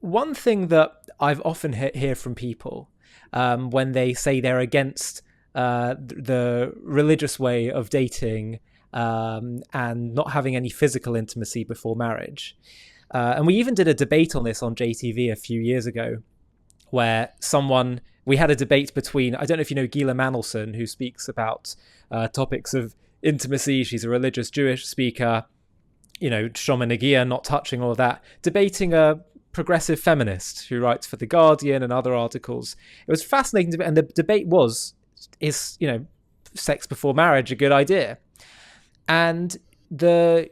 one thing that I've often hear from people when they say they're against the religious way of dating and not having any physical intimacy before marriage. And we even did a debate on this on JTV a few years ago, where we had a debate between, I don't know if you know Gila Mandelson, who speaks about topics of intimacy. She's a religious Jewish speaker, Shoma Nagia, not touching all of that, debating a progressive feminist who writes for The Guardian and other articles. It was fascinating debate, and the debate is sex before marriage a good idea? And the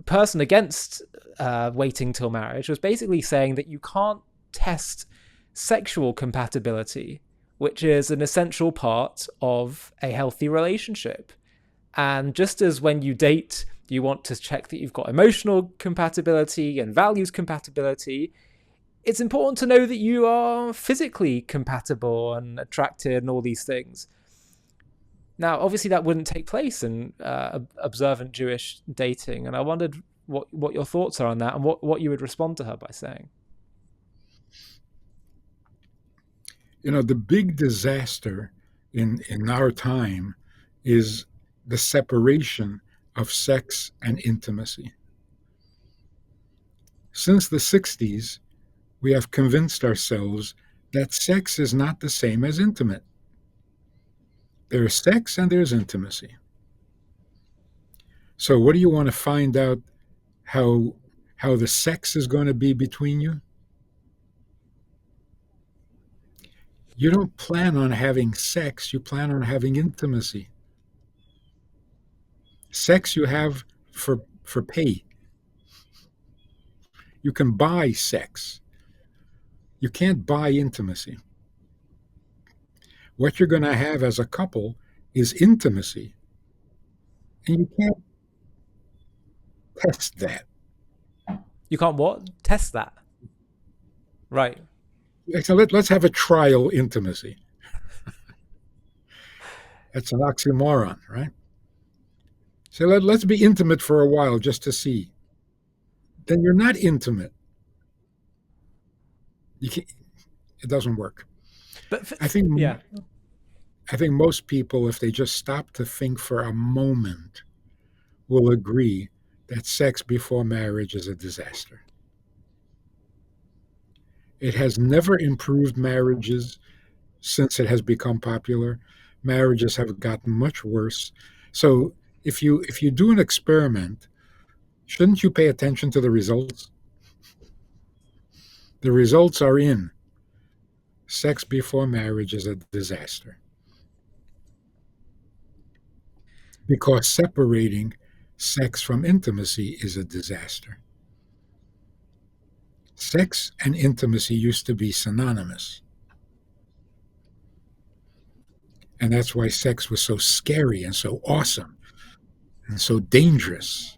person against waiting till marriage was basically saying that you can't test sexual compatibility, which is an essential part of a healthy relationship. And just as when you date, you want to check that you've got emotional compatibility and values compatibility, it's important to know that you are physically compatible and attracted and all these things. Now, obviously, that wouldn't take place in observant Jewish dating, and I wondered what your thoughts are on that and what you would respond to her by saying. The big disaster in our time is the separation of sex and intimacy. Since the 60s, we have convinced ourselves that sex is not the same as intimate. There's sex and there's intimacy. So what do you want to find out how the sex is going to be between you? You don't plan on having sex, you plan on having intimacy. Sex you have for pay. You can buy sex. You can't buy intimacy. What you're going to have as a couple is intimacy. And you can't test that. You can't what? Test that. Right. So let's have a trial intimacy. That's an oxymoron, right? So let's be intimate for a while just to see. Then you're not intimate. It doesn't work. But I think most people, if they just stop to think for a moment, will agree that sex before marriage is a disaster. It has never improved marriages since it has become popular. Marriages have gotten much worse. So if you do an experiment, shouldn't you pay attention to the results? The results are in. Sex before marriage is a disaster. Because separating sex from intimacy is a disaster. Sex and intimacy used to be synonymous. And that's why sex was so scary and so awesome and so dangerous.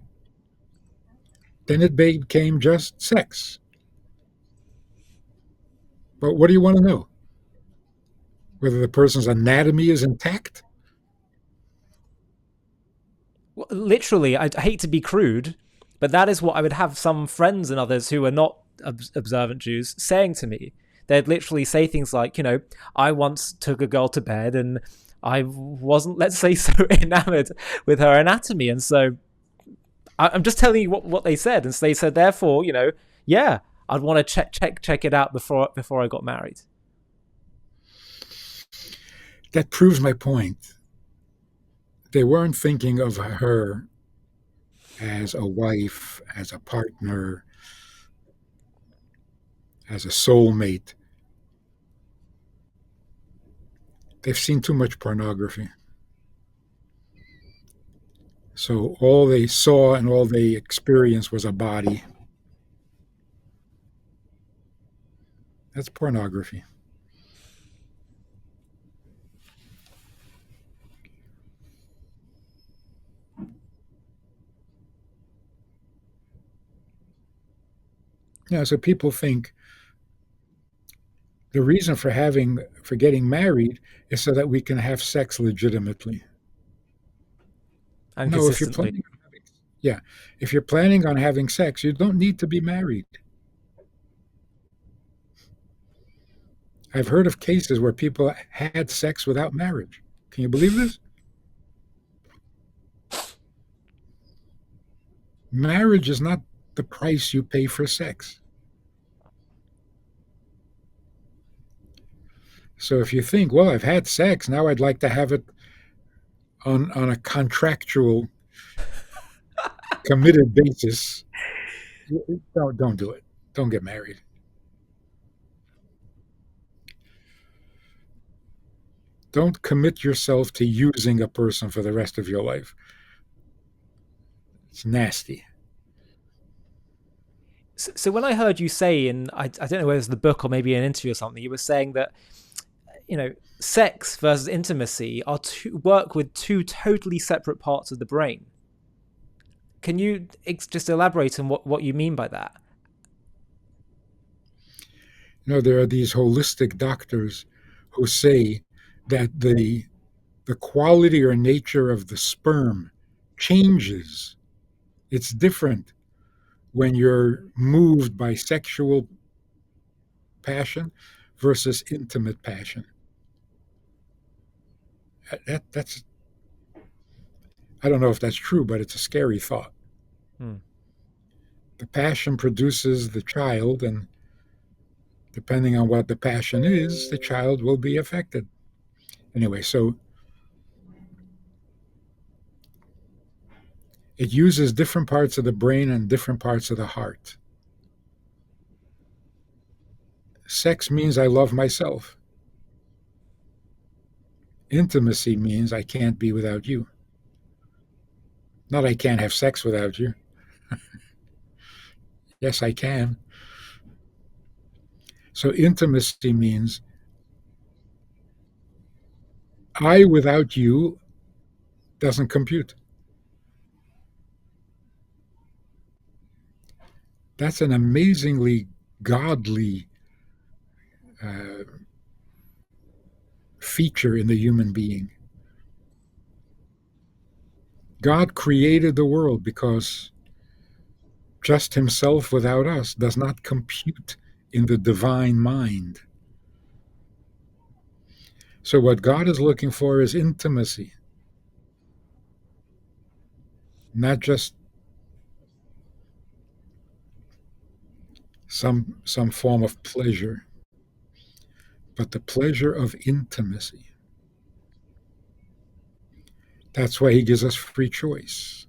Then it became just sex. But what do you want to know? Whether the person's anatomy is intact? Well, literally, I hate to be crude, but that is what I would have some friends and others who are not observant Jews saying to me. They'd literally say things like, I once took a girl to bed and I wasn't, let's say, so enamored with her anatomy. And so I'm just telling you what they said. And so they said, therefore, yeah, I'd want to check it out before I got married. That proves my point. They weren't thinking of her as a wife, as a partner, as a soulmate. They've seen too much pornography. So all they saw and all they experienced was a body. That's pornography. Yeah, so people think the reason for getting married is so that we can have sex legitimately. And no, consistently. If you're planning on having sex, you don't need to be married. I've heard of cases where people had sex without marriage. Can you believe this? Marriage is not the price you pay for sex. So if you think, well, I've had sex, now I'd like to have it on a contractual, committed basis, don't do it. Don't get married. Don't commit yourself to using a person for the rest of your life. It's nasty. So when I heard you say, and I don't know whether it was the book or maybe an interview or something, you were saying that, sex versus intimacy work with two totally separate parts of the brain. Can you just elaborate on what you mean by that? There are these holistic doctors who say that the quality or nature of the sperm changes. It's different when you're moved by sexual passion versus intimate passion. That's I don't know if that's true, but it's a scary thought. Hmm. The passion produces the child, and depending on what the passion is, the child will be affected. Anyway, so it uses different parts of the brain and different parts of the heart. Sex means I love myself. Intimacy means I can't be without you. Not I can't have sex without you. Yes, I can. So intimacy means I without you doesn't compute. That's an amazingly godly uh, feature in the human being. God created the world because just himself without us does not compute in the divine mind. So, what God is looking for is intimacy, not just some form of pleasure, but the pleasure of intimacy. That's why he gives us free choice.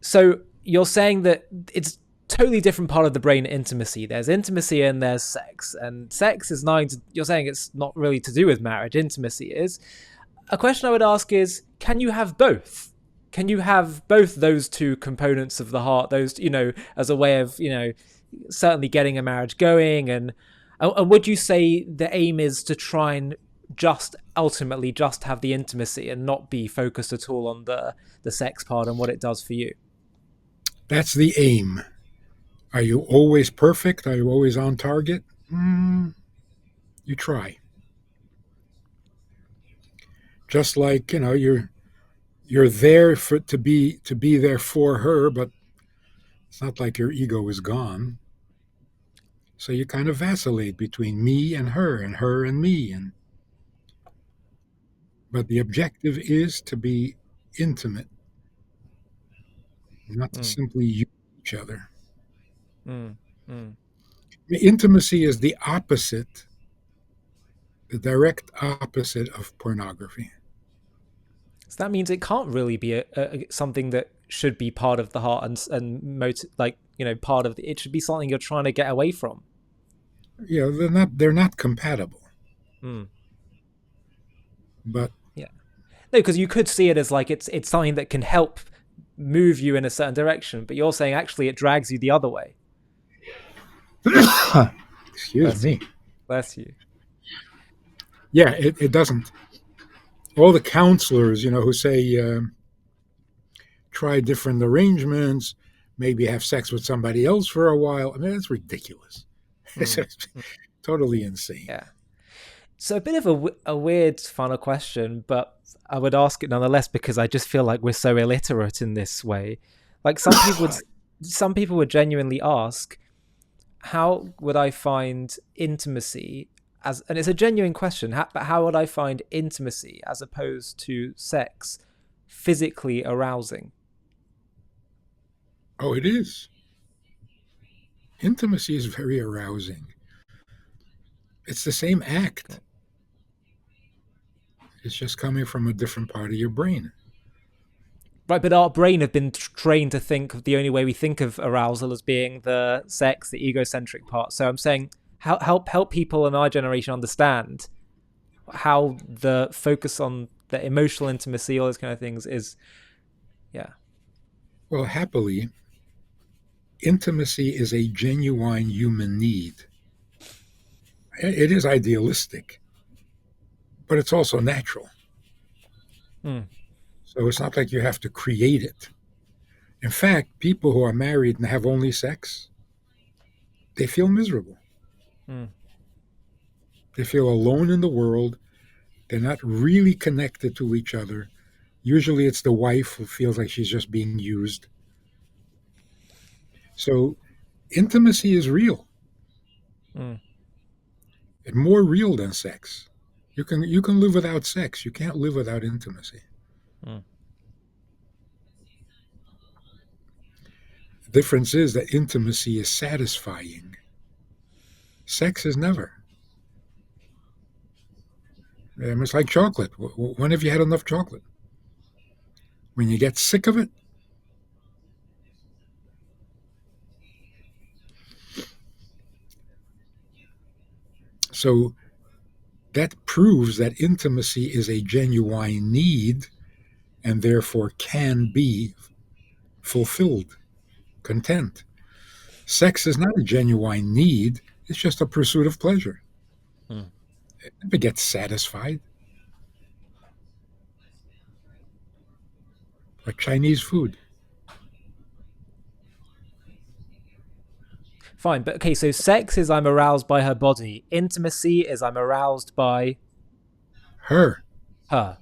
So you're saying that it's totally different part of the brain, intimacy. There's intimacy and there's sex. And sex is you're saying it's not really to do with marriage. Intimacy is. A question I would ask is, can you have both? Can you have both those two components of the heart, those, as a way of, certainly getting a marriage going? And would you say the aim is to try and ultimately just have the intimacy and not be focused at all on the sex part and what it does for you? That's the aim. Are you always perfect? Are you always on target? You try. Just like you're there to be there for her, but it's not like your ego is gone. So you kind of vacillate between me and her and me, but the objective is to be intimate, not to Mm, simply use each other. mm, mm. Intimacy is the direct opposite of pornography. So that means it can't really be something that should be part of the heart part of it should be something you're trying to get away from. Yeah, they're not compatible. Mm. But Yeah. No, because you could see it as like it's something that can help move you in a certain direction, but you're saying actually it drags you the other way. excuse Bless me. you. Bless you. Yeah, it doesn't. All the counselors, who say try different arrangements, maybe have sex with somebody else for a while. I mean, that's ridiculous. It's Mm. totally insane. Yeah. So a bit of a weird final question, but I would ask it nonetheless because I just feel like we're so illiterate in this way. Like some people would genuinely ask, how would I find intimacy and it's a genuine question, but how would I find intimacy as opposed to sex physically arousing? Oh, it is. Intimacy is very arousing. It's the same act. It's just coming from a different part of your brain. Right, but our brain have been trained to think of the only way we think of arousal as being the sex, the egocentric part. So I'm saying, help people in our generation understand how the focus on the emotional intimacy, all those kind of things is, yeah. Well, happily, intimacy is a genuine human need. It is idealistic, but it's also natural. So it's not like you have to create it. In fact, people who are married and have only sex, they feel miserable. They feel alone in the world. They're not really connected to each other. Usually it's the wife who feels like she's just being used. So intimacy is real. And more real than sex. You can live without sex. You can't live without intimacy. The difference is that intimacy is satisfying. Sex is never. It's like chocolate. When have you had enough chocolate? When you get sick of it? So that proves that intimacy is a genuine need and therefore can be fulfilled, content. Sex is not a genuine need. It's just a pursuit of pleasure. It never gets satisfied. Like Chinese food. Fine, but okay, so sex is I'm aroused by her body. Intimacy is I'm aroused by her. And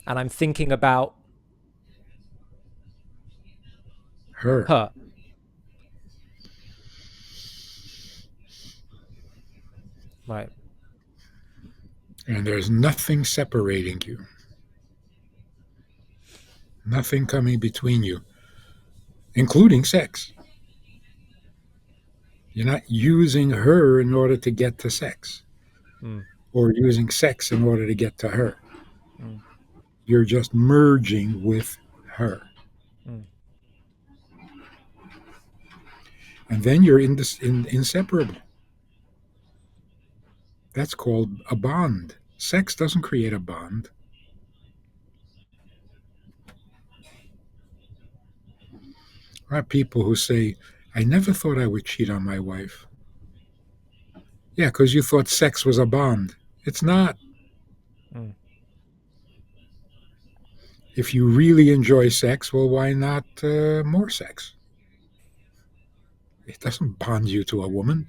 I'm thinking about her. Right. And there's nothing separating you. Nothing coming between you, including sex. You're not using her in order to get to sex, or using sex in order to get to her. You're just merging with her. And then you're inseparable. That's called a bond. Sex doesn't create a bond. There are people who say, I never thought I would cheat on my wife. Yeah, because you thought sex was a bond. It's not. If you really enjoy sex, well, why not more sex? It doesn't bond you to a woman.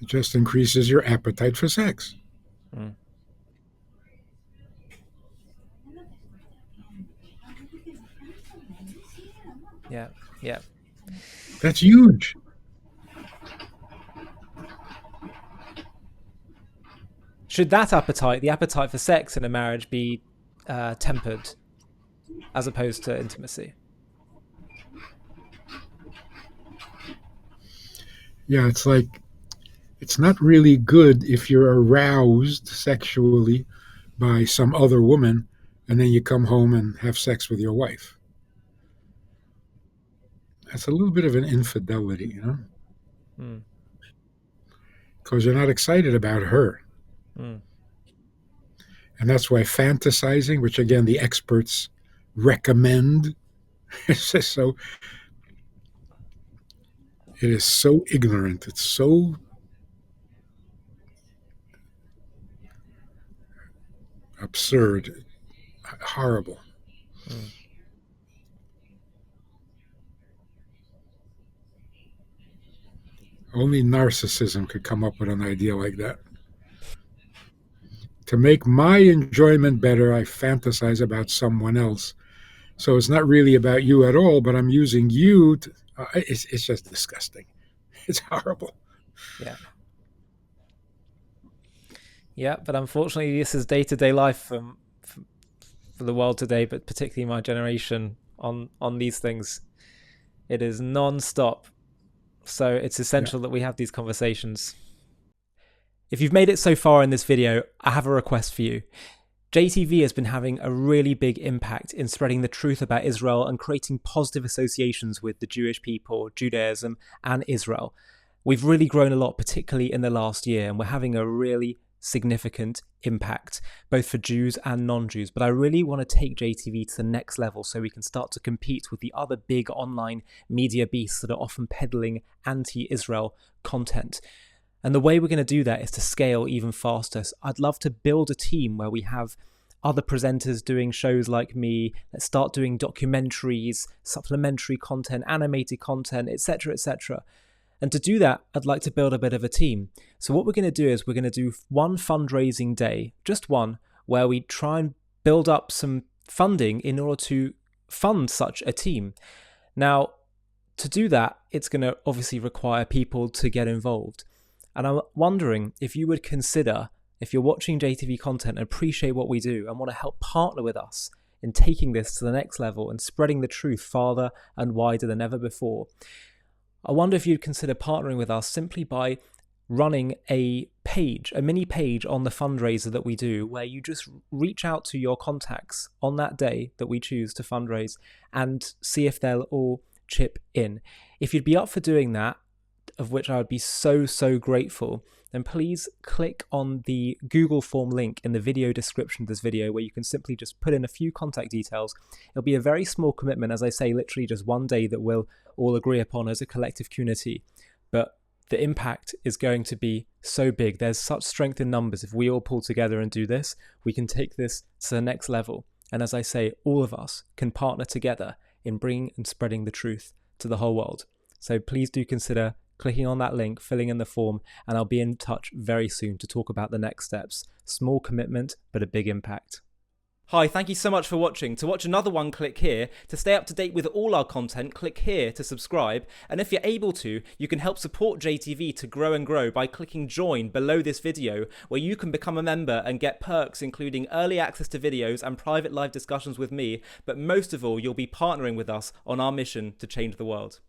It just increases your appetite for sex. Yeah. That's huge. Should that appetite, the appetite for sex in a marriage, be tempered as opposed to intimacy? Yeah, it's like, it's not really good if you're aroused sexually by some other woman and then you come home and have sex with your wife. That's a little bit of an infidelity, because you're not excited about her. And that's why fantasizing, which again the experts recommend, so it is so ignorant. It's so absurd, horrible. Only narcissism could come up with an idea like that. To make my enjoyment better, I fantasize about someone else. So it's not really about you at all, but I'm using you It's just disgusting. It's horrible. Yeah. Yeah, but unfortunately, this is day-to-day life for the world today, but particularly my generation on these things. It is non-stop. So it's Yeah. essential that we have these conversations. If you've made it so far in this video, I have a request for you. JTV has been having a really big impact in spreading the truth about Israel and creating positive associations with the Jewish people, Judaism, and Israel. We've really grown a lot, particularly in the last year, and we're having a really significant impact, both for Jews and non-Jews. But I really want to take JTV to the next level so we can start to compete with the other big online media beasts that are often peddling anti-Israel content. And the way we're going to do that is to scale even faster. So I'd love to build a team where we have other presenters doing shows like me. Let's start doing documentaries, supplementary content, animated content, etc., etc. And to do that, I'd like to build a bit of a team. So what we're going to do is we're going to do one fundraising day, just one, where we try and build up some funding in order to fund such a team. Now, to do that, it's going to obviously require people to get involved. And I'm wondering if you would consider, if you're watching JTV content and appreciate what we do and want to help partner with us in taking this to the next level and spreading the truth farther and wider than ever before, I wonder if you'd consider partnering with us simply by running a page, a mini page on the fundraiser that we do, where you just reach out to your contacts on that day that we choose to fundraise and see if they'll all chip in. If you'd be up for doing that, of which I would be so grateful, then please click on the Google form link in the video description of this video, where you can simply just put in a few contact details. It'll be a very small commitment, as I say, literally just one day that we'll all agree upon as a collective community. But the impact is going to be so big. There's such strength in numbers. If we all pull together and do this, we can take this to the next level. And as I say, all of us can partner together in bringing and spreading the truth to the whole world. So please do consider clicking on that link, filling in the form, and I'll be in touch very soon to talk about the next steps. Small commitment, but a big impact. Hi, thank you so much for watching. To watch another one, click here. To stay up to date with all our content, click here to subscribe. And if you're able to, you can help support JTV to grow and grow by clicking join below this video, where you can become a member and get perks including early access to videos and private live discussions with me. But most of all, you'll be partnering with us on our mission to change the world.